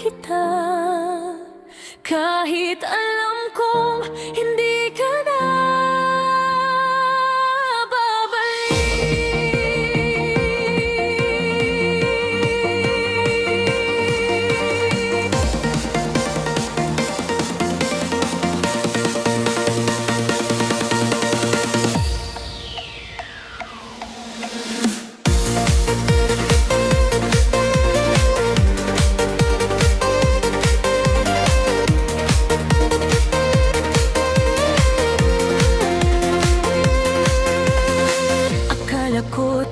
kita. Kahit alam kong hindi ka na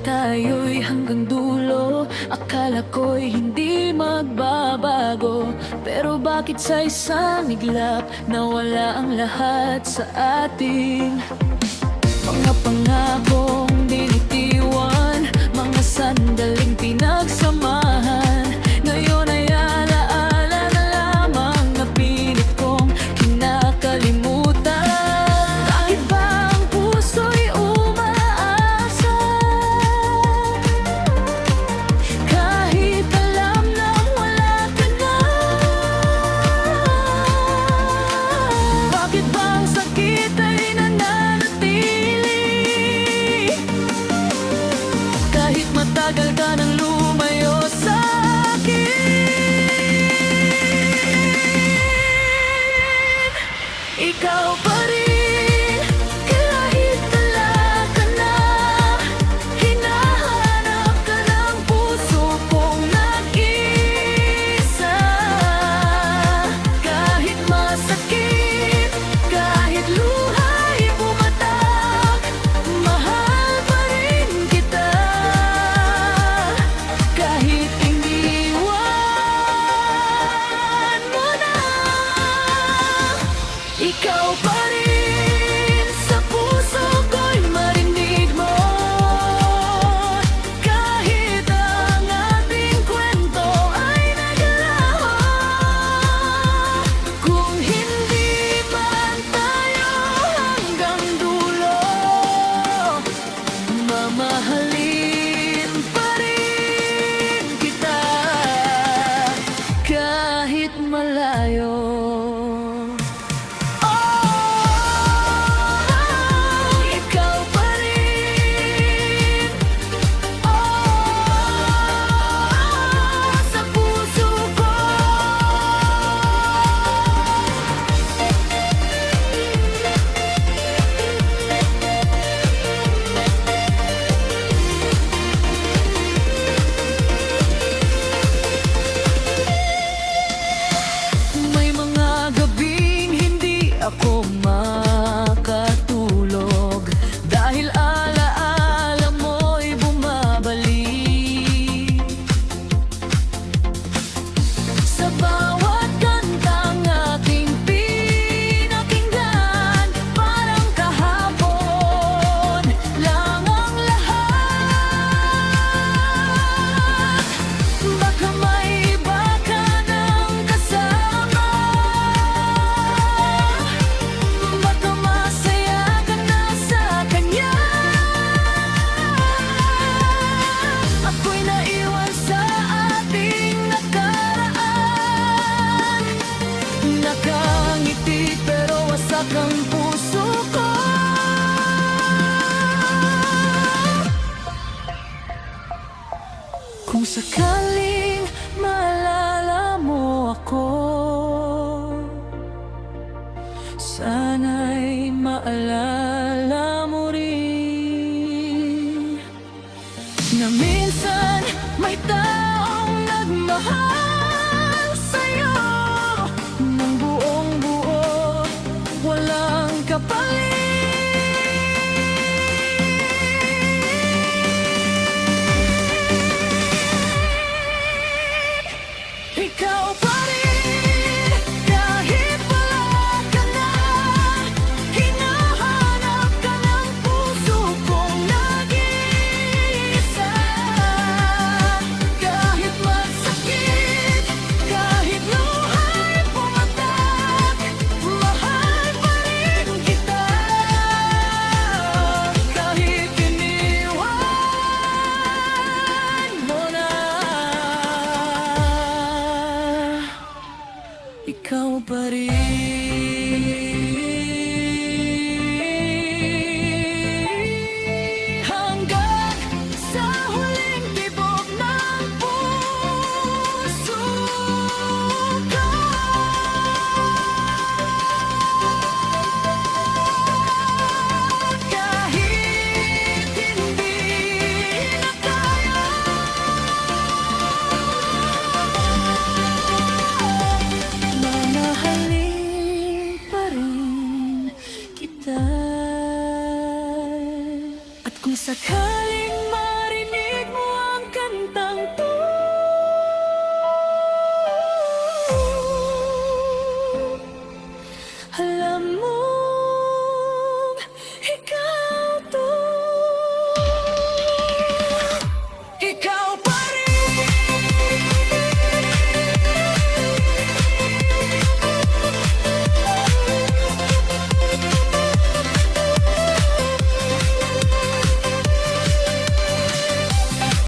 tayo'y hanggang dulo. Akala ko'y hindi magbabago, pero bakit sa isang iglap nawala ang lahat sa atin? Mga pangakong dinitiwan, mga sandaling pinagsamahan, ngayon ay alaala na lamang na pilit kong kinakalimutan. Bakit ba ang puso'y umaasa kahit alam nang wala ka na? Bakit ba ang sakit ay nananatili kahit matagal ka nang lumayo sa akin? Ikaw pa rin, kahit wala ka na, hinahanap ka ng puso kong nag-isa. Kahit masakit, kahit luha'y pumatak, mahal pa rin kita. Kahit iniwan mo na, ikaw pa rin sa puso ko'y marinig mo. Kahit ang ating kwento ay naglaho, kung hindi man tayo hanggang dulo, mamahalin pa rin kita kahit malayo. Ikaw pa rin, sa puso ko. May mga gabing hindi ako makatulog dahil alaala mo'y bumabalik. Sa bawat kantang ating pinakinggan, parang kahapon lang ang lahat. Baka may iba ka ng kasama, baka masaya ka na sa kanya. Ako'y naiwan sa ating nakaraan, nakangiti pero wasak ang puso ko. Kung sakaling maalala mo ako, sana'y maalala mo rin na minsan may taong nagmahal sa'yo ng buong buo, walang ikaw pa rin.